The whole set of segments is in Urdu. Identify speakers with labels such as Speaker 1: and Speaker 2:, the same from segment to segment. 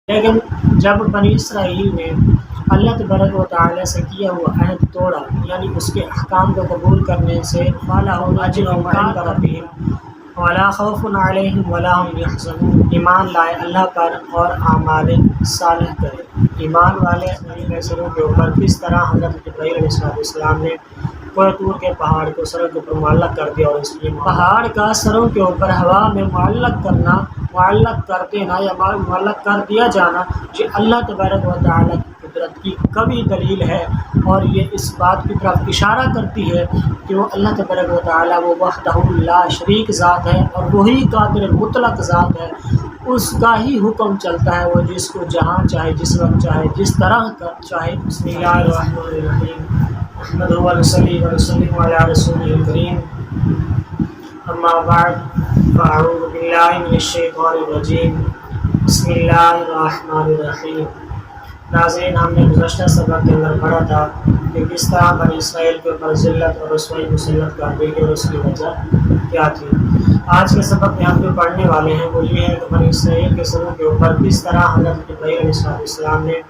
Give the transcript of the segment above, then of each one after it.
Speaker 1: لیکن جب بنی اسرائیل نے اللہ تبارک و تعالیٰ سے کیا ہوا عہد توڑا، یعنی اس کے احکام کو قبول کرنے سے فَلَهُمْ أَجْرٌ عِنْدَ رَبِّهِمْ وَلَا خَوْفٌ عَلَيْهِمْ وَلَا هُمْ يَحْزَنُونَ، ایمان لائے اللہ پر اور اعمال صالح کرے۔ ایمان والے اپنے سروں کے اوپر کس طرح حضرت جبرائیل علیہ السلام نے کوہ طور کے پہاڑ کو سروں کے اوپر معلق کر دیا، اور اس لیے پہاڑ کا سروں کے اوپر ہوا میں معلق کر دینا یا معلق کر دیا جانا، یہ اللہ تبارک و تعالیٰ کی قدرت کی قوی دلیل ہے، اور یہ اس بات کی طرف اشارہ کرتی ہے کہ وہ اللہ تبارک و تعالیٰ وہ وحدہ لا شریک ذات ہے، اور وہی قادر مطلق ذات ہے، اس کا ہی حکم چلتا ہے، وہ جس کو جہاں چاہے، جس وقت چاہے، جس طرح کا چاہے۔ بسم اللہ الرحمن الرحیم، احمد و صلی وسلم علی رسول الکریم، اما بعد فاعوذ باللہ من الشیطان الرجیم، بسم اللہ الرحمن الرحیم۔ ناظرین، ہم نے گزشتہ سبق کے اندر پڑھا تھا کہ کس طرح بنی اسرائیل کے اوپر ذلت اور رسوائی مسلط کر دی گئی اور اس کی وجہ کیا تھی۔ آج کے سبق میں ہم جو پڑھنے والے ہیں وہ یہ ہے کہ بنی اسرائیل کے سروں کے اوپر کس طرح حضرت جبرائیل علیہ السلام نے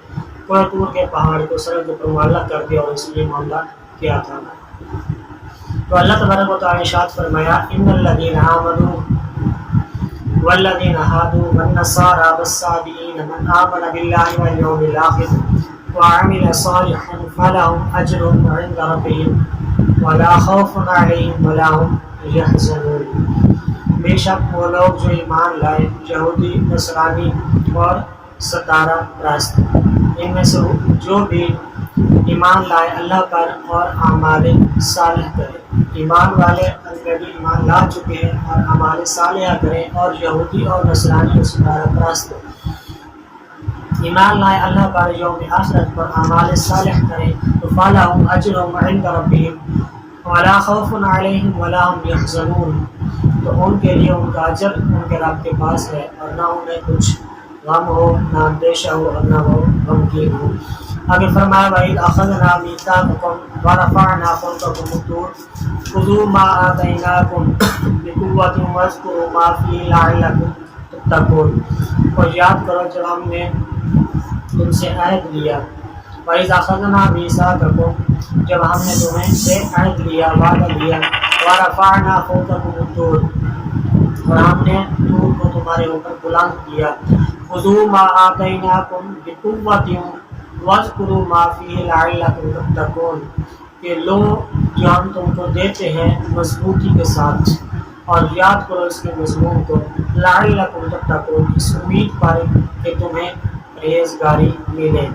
Speaker 1: کوہ طور کے پہاڑ کو سروں کے اوپر معلق کر دیا، اور اس لیے معاملہ کیا تھا۔ تو اللہ تبارک و تعالیٰ ارشاد فرمایا، ان الذین آمنوا والذین ہادوا والنصارى والصابئین من آمن باللہ والیوم الآخر وعمل صالحا فلہم اجر عند ربہم ولا خوف علیہم ولا ہم یحزنون۔ بے شک وہ لوگ جو ایمان لائے، یہودی، نصرانی اور ستارہ پرست، ان میں سے جو بھی ایمان لائے اللہ پر اور اعمال صالح کرے۔ ایمان والے الریڈی ایمان لا چکے ہیں اور اعمال صالحہ کریں، اور یہودی اور نصرانی اور ستارہ پرست ایمان لائے اللہ پر، یوم آخرت پر، اعمال صالح کریں، تو فَلَهُمْ أَجْرٌ عِنْدَ رَبِّهِمْ وَلَا خَوْفٌ عَلَيْهِمْ وَلَا هُمْ يَحْزَنُونَ، تو ان کے لیے ان کا اجر ان کے رب کے پاس ہے، اور نہ انہیں کچھ غم ہو، نہ اندیشہ ہو، اور نہ وہ غمگین ہو۔ آگے فرمایا، وَإِذْ أَخَذْنَا مِيثَاقَكُمْ وَرَفَعْنَا فَوْقَكُمُ الطُّورَ خُذُوا مَا آتَيْنَاكُمْ بِقُوَّةٍ وَاذْكُرُوا مَا فِيهِ لَعَلَّكُمْ تَتَّقُونَ، اور یاد کرو جب ہم نے تم سے عہد لیا، وَإِذْ أَخَذْنَا مِيثَاقَكُمْ، جب ہم نے تمہیں سے عہد لیا، وعدہ لیا، وَرَفَعْنَا فَوْقَكُمُ الطُّورَ، اور ہم نے طور کو تمہارے اوپر بلند کیا، خُذُوا مَا آتَيْنَاكُمْ بِقُوَّةٍ وَاذْكُرُوا مَا فِيهِ لَعَلَّكُمْ تَتَّقُونَ، کہ لو جو ہم تم کو دیتے ہیں مضبوطی کے ساتھ، اور یاد کرو اس کے مضمون کو، لَعَلَّكُمْ تَتَّقُونَ، اس امید پر کہ تمہیں پرہیزگاری ملے۔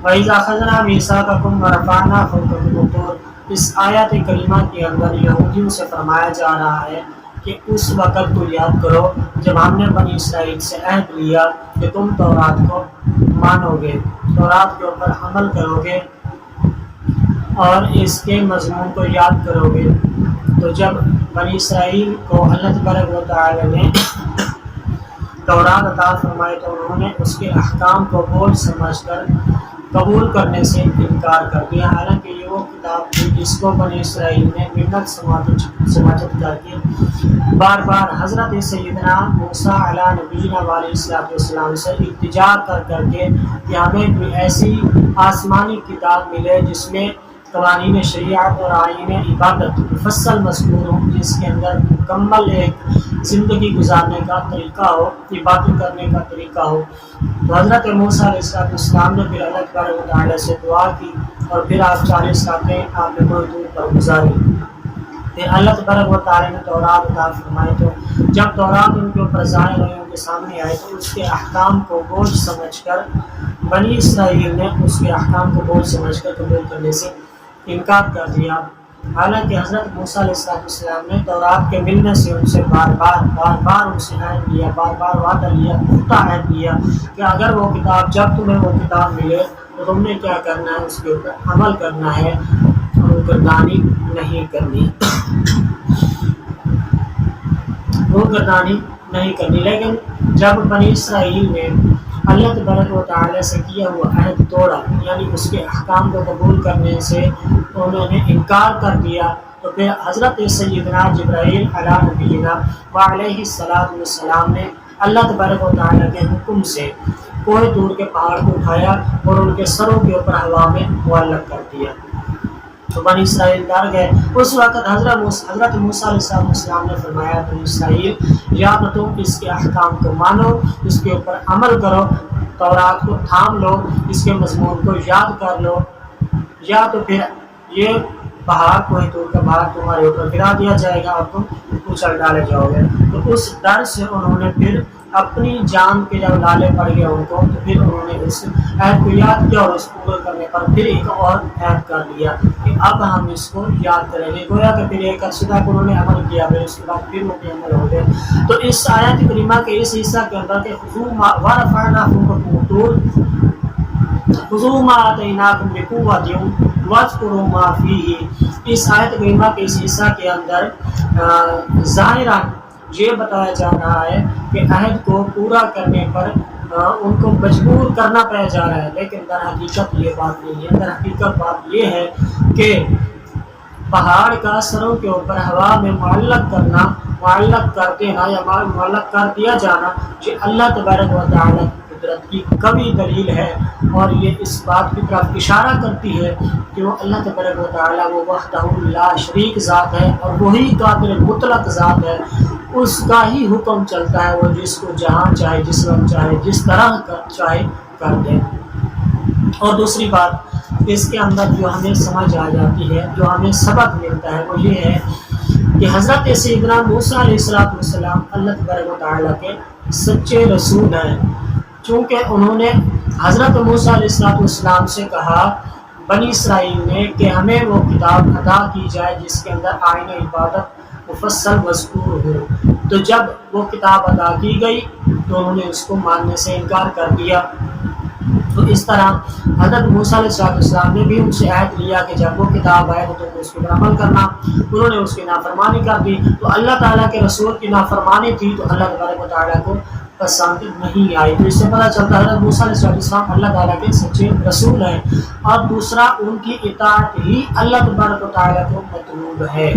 Speaker 1: وَإِذْ أَخَذْنَا مِيثَاقَكُمْ وَرَفَعْنَا فَوْقَكُمُ الطُّورَ، اس آیت کریمہ کے اندر یہودیوں سے فرمایا جا رہا ہے کہ اس وقت کو یاد کرو جب ہم نے بنی اسرائیل سے عہد لیا کہ تم تورات کو مانو گے، تورات کے اوپر عمل کرو گے اور اس کے مضمون کو یاد کرو گے۔ تو جب بنی اسرائیل کو اللہ تبارک و تعالی نے تورات عطا فرمائے تو انہوں نے اس کے احکام کو بوجھ سمجھ کر قبول کرنے سے انکار کر دیا، حالانکہ یہ وہ کتاب تھی جس کو بنی اسرائیل نے منت سماجت کر کے بار بار حضرت سیدنا موسیٰ علیہ نبینا علیہ السلام سے التجا کر کے کہ ہمیں کوئی ایسی آسمانی کتاب ملے جس میں قوانین شریعت اور آئین عبادت مفصل مذکور ہوں، جس کے اندر مکمل ایک زندگی گزارنے کا طریقہ ہو، عبادت کرنے کا طریقہ ہو۔ تو حضرت موسیٰ علیہ السلام نے پھر اللہ تبارک و تعالیٰ سے دعا کی، اور پھر آپ 40 راتیں آپ نے کوہ طور پر گزاری۔ پھر اللہ تبارک و تعالیٰ نے تورات عطا فرمائے، تو جب تورات ان کے اوپر ظاہر ہوئی، ان کے سامنے آئے، تو اس کے احکام کو بوجھ سمجھ کر بنی اسرائیل نے اس کے احکام کو بوجھ سمجھ کر قبول کرنے سے انکار کر دیا، حالانکہ حضرت موسیٰ علیہ السلام نے تورات کے ملنے سے ان سے بار بار ان سے عہد لیا، بار بار وعدہ لیا، پختہ عہد لیا کہ اگر وہ کتاب، جب تمہیں وہ کتاب ملے تو تم نے کیا کرنا ہے، اس کے اوپر عمل کرنا ہے، روگردانی نہیں کرنی، روگردانی نہیں کرنی۔ لیکن جب بنی اسرائیل نے اللہ تبارک و تعالیٰ سے کیا ہوا عہد توڑا، یعنی اس کے احکام کو قبول کرنے سے انہوں نے انکار کر دیا، تو پھر حضرت سیدنا جبرائیل علیہ نبینا وعلیہ السلام نے اللہ تبارک و تعالیٰ کے حکم سے کوہ طور کے پہاڑ کو اٹھایا اور ان کے سروں کے اوپر ہوا میں معلق کر دیا، تو بنی اسرائیل ڈر گئے۔ اس وقت حضرت موسیٰ علیہ السلام نے فرمایا بنی اسرائیل یا تو تم اس کے احکام کو مانو، اس کے اوپر عمل کرو، تورات کو تھام لو، اس کے مضمون کو یاد کر لو، یا تو پھر یہ پہاڑ کوہ طور کا پہاڑ تمہارے اوپر گرا دیا جائے گا اور تم کچل ڈالے جاؤ گے۔ تو اس ڈر سے انہوں نے پھر اپنی جان کے جب لالے پڑ گئے ان کو، تو پھر انہوں نے اس عہد کو یاد کیا اور اس پورے کرنے پر پھر ایک اور عہد کر لیا کہ اب ہم اس کو یاد کریں گے، گویا کہ پھر ایک عرصے تک انہوں نے عمل کیا، پھر اس کے بعد پھر وہ بھی عمل ہو گئے۔ تو اس آیت کریمہ کے اس حصہ کے اندر کہ ورفعنا فوقکم الطور خذوا ما آتیناکم بقوۃ واذکروا ما فیہ، اس آیت کریمہ کے اس حصہ کے اندر ظاہراً یہ بتایا جا رہا ہے کہ عہد کو پورا کرنے پر ان کو مجبور کرنا پڑ جا رہا ہے، لیکن در حقیقت یہ بات نہیں ہے۔ در حقیقت بات یہ ہے کہ پہاڑ کا سروں کے اوپر ہوا میں معلق کر دینا یا معلق کر دیا جانا یہ اللہ تبارک و تعالیٰ کی قدرت کی قوی دلیل ہے، اور یہ اس بات کی طرف اشارہ کرتی ہے کہ وہ اللہ تبارک و تعالیٰ وہ وحدہ لا شریک ذات ہے اور وہی قادر مطلق ذات ہے، اس کا ہی حکم چلتا ہے، وہ جس کو جہاں چاہے جس وقت چاہے جس طرح چاہے کر دے۔ اور دوسری بات اس کے اندر جو ہمیں سمجھ آ جاتی ہے، جو ہمیں سبق ملتا ہے، وہ یہ ہے کہ حضرت سیدنا موسیٰ علیہ السلام اللہ تبارک و تعالیٰ کے سچے رسول ہیں، چونکہ انہوں نے حضرت موسیٰ علیہ السلام سے کہا بنی اسرائیل نے کہ ہمیں وہ کتاب عطا کی جائے جس کے اندر آئین عبادت مفصل مذکور ہو، تو جب وہ کتاب عطا کی گئی تو انہوں نے اس کو ماننے سے انکار کر دیا۔ تو اس طرح حضرت موسیٰ علیہ السلام نے بھی ان سے عہد لیا کہ جب وہ کتاب آئے تو تم اس پر عمل کرنا، انہوں نے اس کی نافرمانی کر دی، تو اللہ تعالیٰ کے رسول کی نافرمانی تھی تو اللہ تبارک و تعالیٰ کو پسند نہیں آئی۔ تو اس سے پتہ چلتا ہے حضرت موسیٰ علیہ السلام اللہ تعالیٰ کے سچے رسول ہیں، اور دوسرا ان کی اطاعت ہی اللہ تبارک و تعالیٰ کو مطلوب ہے،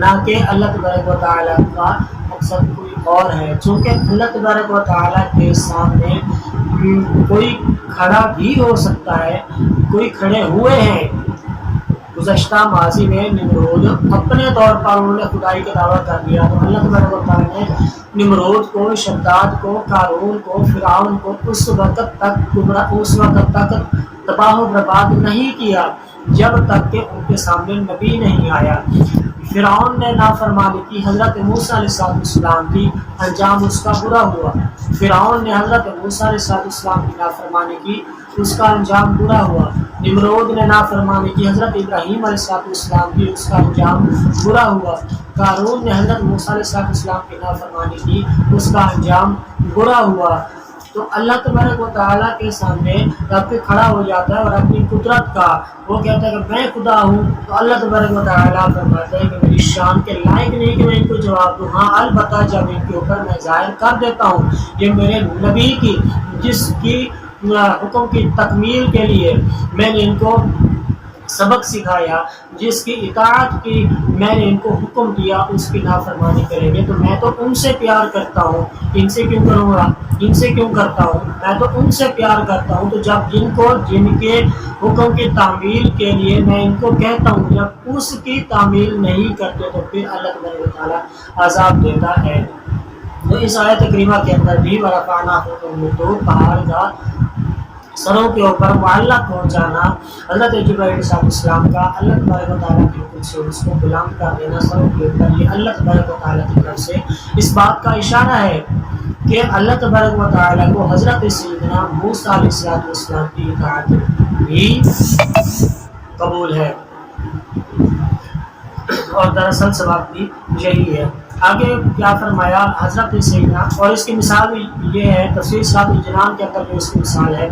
Speaker 1: نہ کہ اللہ تبارک و تعالیٰ کا مقصد کوئی اور ہے، چونکہ اللہ تبارک و تعالیٰ کے سامنے کوئی کھڑا بھی ہو سکتا ہے، کوئی کھڑے ہوئے ہیں۔ گزشتہ ماضی میں نمرود اپنے طور پر انہوں نے خدائی کا دعویٰ کر دیا، تو اللہ تبارک و تعالیٰ نے نمرود کو، شداد کو، قارون کو، فرعون کو اس وقت تک تباہ و برباد نہیں کیا جب تک کہ ان کے سامنے نبی نہیں آیا۔ فرعون نے نافرمانی کی حضرت موسیٰ علیہ السلام کی، انجام اس کا برا ہوا۔ فرعون نے حضرت موسیٰ علیہ السلام کی نافرمانی کی، اس کا انجام برا ہوا۔ نمرود نے نافرمانی کی حضرت ابراہیم علیہ السلام کی، اس کا انجام برا ہوا۔ قارون نے حضرت موسیٰ علیہ السلام کی نافرمانی کی، اس کا انجام برا ہوا۔ تو اللہ تبارک و تعالیٰ کے سامنے جب کہ کھڑا ہو جاتا ہے اور اپنی قدرت کا وہ کہتا ہے کہ میں خدا ہوں، تو اللہ تبارک و تعالیٰ فرماتا ہے کہ میری شان کے لائق نہیں کہ میں ان کو جواب دوں، ہاں البتہ جب ان کے اوپر میں ظاہر کر دیتا ہوں یہ میرے نبی کی، جس کی حکم کی تکمیل کے لیے میں نے ان کو سبق سکھایا، جس کی اطاعت کی میں نے ان کو حکم دیا، اس کی نافرمانی کریں گے تو میں تو ان سے پیار کرتا ہوں، ان سے کیوں کروں گا، ان سے کیوں کرتا ہوں، میں تو ان سے پیار کرتا ہوں۔ تو جب جن کے حکم کی تعمیل کے لیے میں ان کو کہتا ہوں، جب اس کی تعمیل نہیں کرتے تو پھر اللہ تبارک و تعالیٰ عذاب دیتا ہے۔ تو اس آیت کریمہ کے اندر بھی ورفعنا فوقکم الطور، پہاڑ کا سروں کے اوپر معلق ہو جانا، حضرت جبرائیل علیہ السلام کا اللہ تبارک و تعالیٰ کے حکم سے اس کو غلام کر دینا سروں کے اوپر، یہ اللہ تبارک و تعالیٰ کی طرف سے اس بات کا اشارہ ہے کہ اللہ تبارک و تعالیٰ کو حضرت سیدنا موسیٰ علیہ السلام کی اطاعت بھی قبول ہے، اور دراصل سبب بھی یہی ہے۔ آگے کیا فرمایا حضرت سیدنا، اور اس کی مثال یہ ہے تفسیر صراط الجنان کے اندر جو اس کی مثال ہے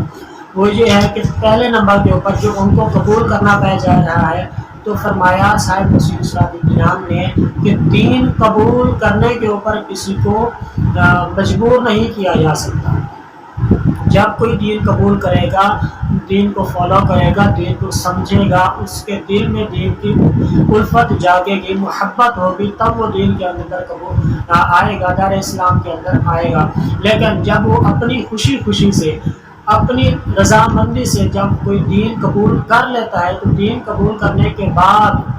Speaker 1: وہ یہ ہے کہ پہلے نمبر کے اوپر جو ان کو قبول کرنا پہ جا رہا ہے، تو فرمایا صاحب تفسیر صراط الجنان نے کہ دین قبول کرنے کے اوپر کسی کو مجبور نہیں کیا جا سکتا۔ جب کوئی دین قبول کرے گا، دین کو فالو کرے گا، دین کو سمجھے گا، اس کے دل میں دین کی الفت جاگے گی، محبت ہوگی، تب وہ دین کے اندر قبول آئے گا، دار اسلام کے اندر آئے گا۔ لیکن جب وہ اپنی خوشی خوشی سے، اپنی رضامندی سے جب کوئی دین قبول کر لیتا ہے، تو دین قبول کرنے کے بعد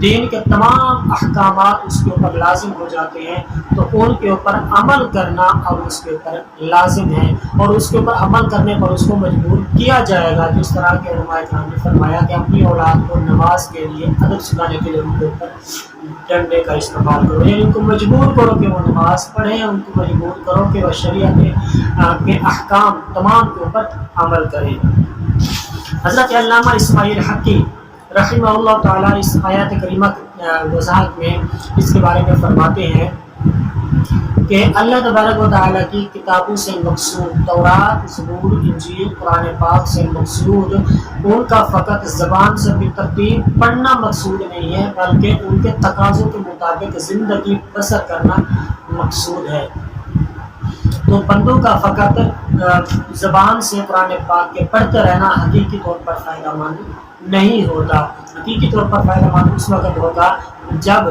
Speaker 1: دین کے تمام احکامات اس کے اوپر لازم ہو جاتے ہیں، تو ان کے اوپر عمل کرنا اب اس کے اوپر لازم ہے، اور اس کے اوپر عمل کرنے پر اس کو مجبور کیا جائے گا، جس طرح کے علماء کرام نے فرمایا کہ اپنی اولاد کو نماز کے لیے، ادب سکھانے کے لیے ان کے اوپر ڈنڈے کا استعمال کرو، یعنی ان کو مجبور کرو کہ وہ نماز پڑھیں، ان کو مجبور کرو کہ وہ شریعت کے احکام تمام کے اوپر عمل کریں۔ حضرت علامہ اسماعیل حقی رحمہ اللہ تعالیٰ اس آیات کریمہ وضاحت میں اس کے بارے میں فرماتے ہیں کہ اللہ تبارک و تعالیٰ کی کتابوں سے مقصود، تورات، زبور، انجیل، قرآن پاک سے مقصود ان کا فقط زبان سے بھی ترتیب پڑھنا مقصود نہیں ہے، بلکہ ان کے تقاضوں کے مطابق زندگی بسر کرنا مقصود ہے۔ تو بندوں کا فقط زبان سے قرآن پاک کے پڑھتے رہنا حقیقی طور پر فائدہ مند نہیں ہوتا۔ حقیقی طور پر فائدہ مند اس وقت ہوگا جب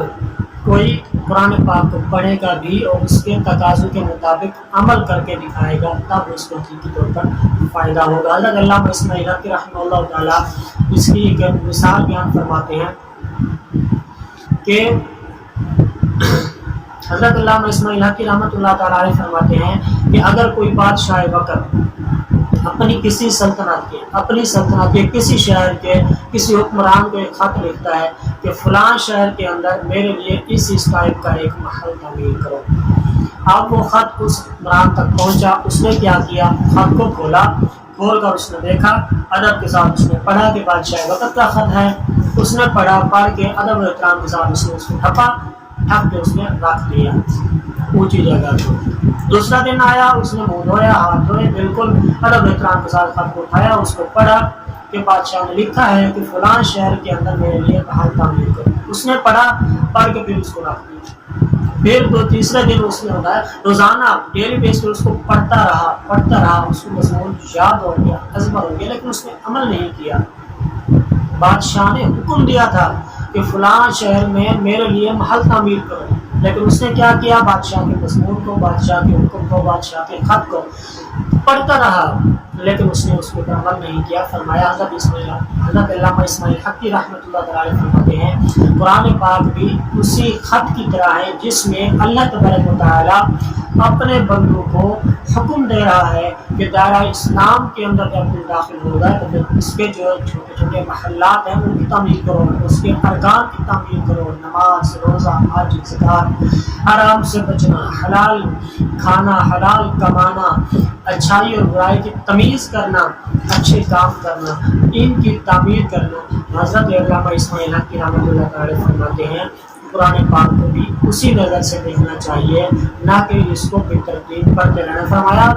Speaker 1: کوئی قرآن پاک کو پڑھے گا بھی اور اس کے تقاضوں کے مطابق عمل کر کے دکھائے گا، تب اس کو حقیقی طور پر فائدہ ہوگا۔ حضرت علامہ اسماعیل حقی رحمہ اللہ تعالیٰ اس کی ایک مثال بیان فرماتے ہیں کہ حضرت علامہ اسماعیل حقی رحمۃ اللہ تعالیٰ علیہ فرماتے ہیں کہ اگر کوئی بادشاہ وقت اپنی کسی سلطنت کے کسی شہر کے کسی حکمران کو ایک خط لکھتا ہے کہ فلاں شہر کے اندر میرے لیے اس ٹائپ کا ایک محل تعمیر کرو، اب وہ خط اس حکمران تک پہنچا، اس نے کیا کیا، خط کو کھول کر اس نے دیکھا، ادب کے ساتھ اس نے پڑھا کہ بادشاہ وقت کا خط ہے، اس نے پڑھا، پڑھ کے ادب و احترام کے ساتھ اس نے اس کو ٹھپ کے اس نے رکھ دیا اونچی جگہ کو۔ دوسرا دن آیا، اس نے منہ دھویا، ہاتھ دھوئے، بالکل ادب احترام کے ساتھ خط کو اٹھایا، اس کو پڑھا کہ بادشاہ نے لکھا ہے کہ فلاں شہر کے اندر میرے لیے محل تعمیر کرو۔ اس نے پڑھا، پڑھ کے پھر اس کو رکھ دیا۔ پھر تیسرے دن اس نے ہوتا ہے روزانہ ڈیلی بیس پہ اس کو پڑھتا رہا، اس کو مضمون یاد ہو گیا، ازبر ہو گیا، لیکن اس نے عمل نہیں کیا۔ بادشاہ نے حکم دیا تھا کہ فلاں شہر میں میرے لیے محل تعمیر کرو، لیکن اس نے کیا کیا، بادشاہ کے مضمون کو، بادشاہ کے حکم کو، بادشاہ کے خط کو پڑھتا رہا، لیکن اس نے اس کے اوپر عمل نہیں کیا۔ فرمایا حضرت علامہ اسماعیل حقی رحمۃ اللہ تعالیٰ فرماتے ہیں قرآن پاک بھی اسی خط کی طرح ہے جس میں اللہ تبارک و تعالیٰ اپنے بندوں کو حکم دے رہا ہے کہ دائرہ اسلام کے اندر جب تم داخل ہوگا تو پھر اس کے جو چھوٹے چھوٹے محلات ہیں ان کی تعمیر کرو، اس کے ارکان کی تعمیر کرو، نماز، روزہ، حج، زکوٰۃ، حرام سے بچنا، حلال کھانا، حلال کمانا، اچھائی اور برائی کی تمیز کرنا، اچھے کام کرنا، ان کی تعمیر کرنا۔ حضرت علامہ اسماعیل حقی رحمۃ اللہ تعالیٰ فرماتے ہیں قرآن پاک کو بھی اسی نظر سے دیکھنا چاہیے، نہ کہ اس کو بے ترتیب پڑھتے رہنا۔ فرمایا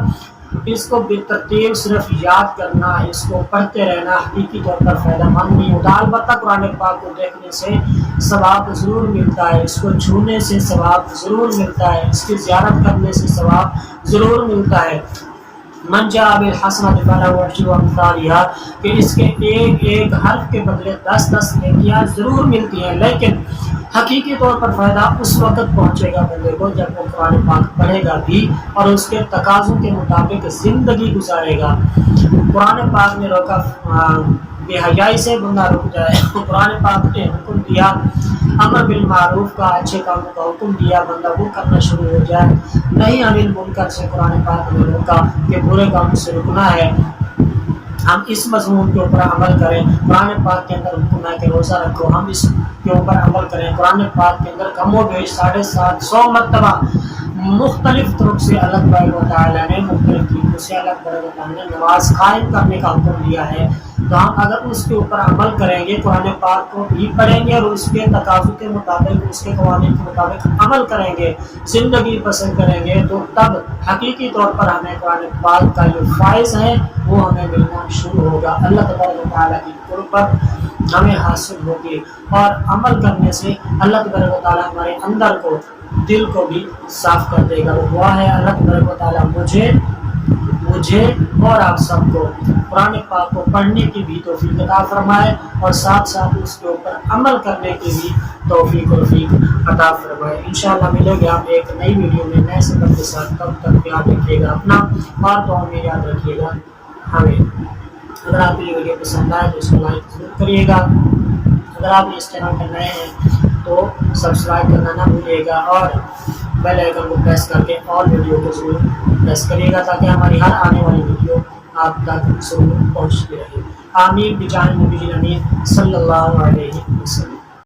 Speaker 1: اس کو بے ترتیب صرف یاد کرنا، اس کو پڑھتے رہنا حقیقی طور پر فائدہ مند نہیں ہوتا۔ البتہ قرآن پاک کو دیکھنے سے ثواب ضرور ملتا ہے، اس کو چھونے سے ثواب ضرور ملتا ہے، اس کی زیارت کرنے سے ثواب ضرور ملتا ہے۔ من جاء بالحسنۃ فلہ عشر امثالہا، کہ اس کے ایک ایک حرف کے بدلے 10 نیکیاں ضرور ملتی ہیں، لیکن حقیقی طور پر فائدہ اس وقت پہنچے گا بندے کو جب وہ قرآن پاک پڑھے گا بھی اور اس کے تقاضوں کے مطابق زندگی گزارے گا۔ قرآن پاک نے روکا بے حیائی سے بندہ رک جائے، قرآن پاک نے حکم دیا امر بالمعروف کا، اچھے کاموں کا حکم دیا، بندہ وہ کرنا شروع ہو جائے۔ نہیں عن منکر سے قرآن پاک نے روکا کہ برے کاموں سے رکنا ہے، ہم اس مضمون کے اوپر عمل کریں۔ قرآن پاک کے اندر حکم ہے کہ روزہ رکھو، ہم اس کے اوپر عمل کریں۔ قرآن پاک کے اندر کم و بیش 750 مرتبہ مختلف طرق سے اللہ تعالیٰ نے مختلف طریقوں سے اللہ تعالیٰ نے نماز قائم کرنے کا حکم دیا ہے، تو ہم اگر اس کے اوپر عمل کریں گے، قرآن پاک کو بھی پڑھیں گے اور اس کے تقاضوں کے مطابق، اس کے قوانین کے مطابق عمل کریں گے، زندگی پسند کریں گے، تو تب حقیقی طور پر ہمیں قرآن پاک کا جو فائز ہے وہ ہمیں ملنا شروع ہوگا، اللہ تبارک و تعالیٰ کی قربت ہمیں حاصل ہوگی، اور عمل کرنے سے اللہ تبارک و تعالیٰ ہمارے اندر کو، دل کو بھی صاف کر دے گا۔ وہ دعا ہے اللہ تبارک و تعالیٰ مجھے مجھے اور آپ سب کو قرآن پاک کو پڑھنے کی بھی توفیق عطا فرمائے اور ساتھ ساتھ اس کے اوپر عمل کرنے کی بھی توفیق و رفیق عطا فرمائے۔ انشاءاللہ ملیں گے آپ ایک نئی ویڈیو میں نئے سبق کے ساتھ، تب تک خیال رکھیے گا اپنا اور دعا میں یاد رکھیے گا ہمیں۔ اگر آپ یہ ویڈیو پسند آئے تو اس کو لائک ضرور کریے گا، اگر آپ اس چینل پر نئے ہیں تو سبسکرائب کرنا نہ بھولیے گا اور بیل آئیکن کو پریس کر کے اور ویڈیو کو ضرور پریس کریے گا تاکہ ہماری ہر آنے والی ویڈیو آپ تک ضرور پہنچتی رہے۔ آمین بجاہ نبی الامین صلی اللہ علیہ وسلم۔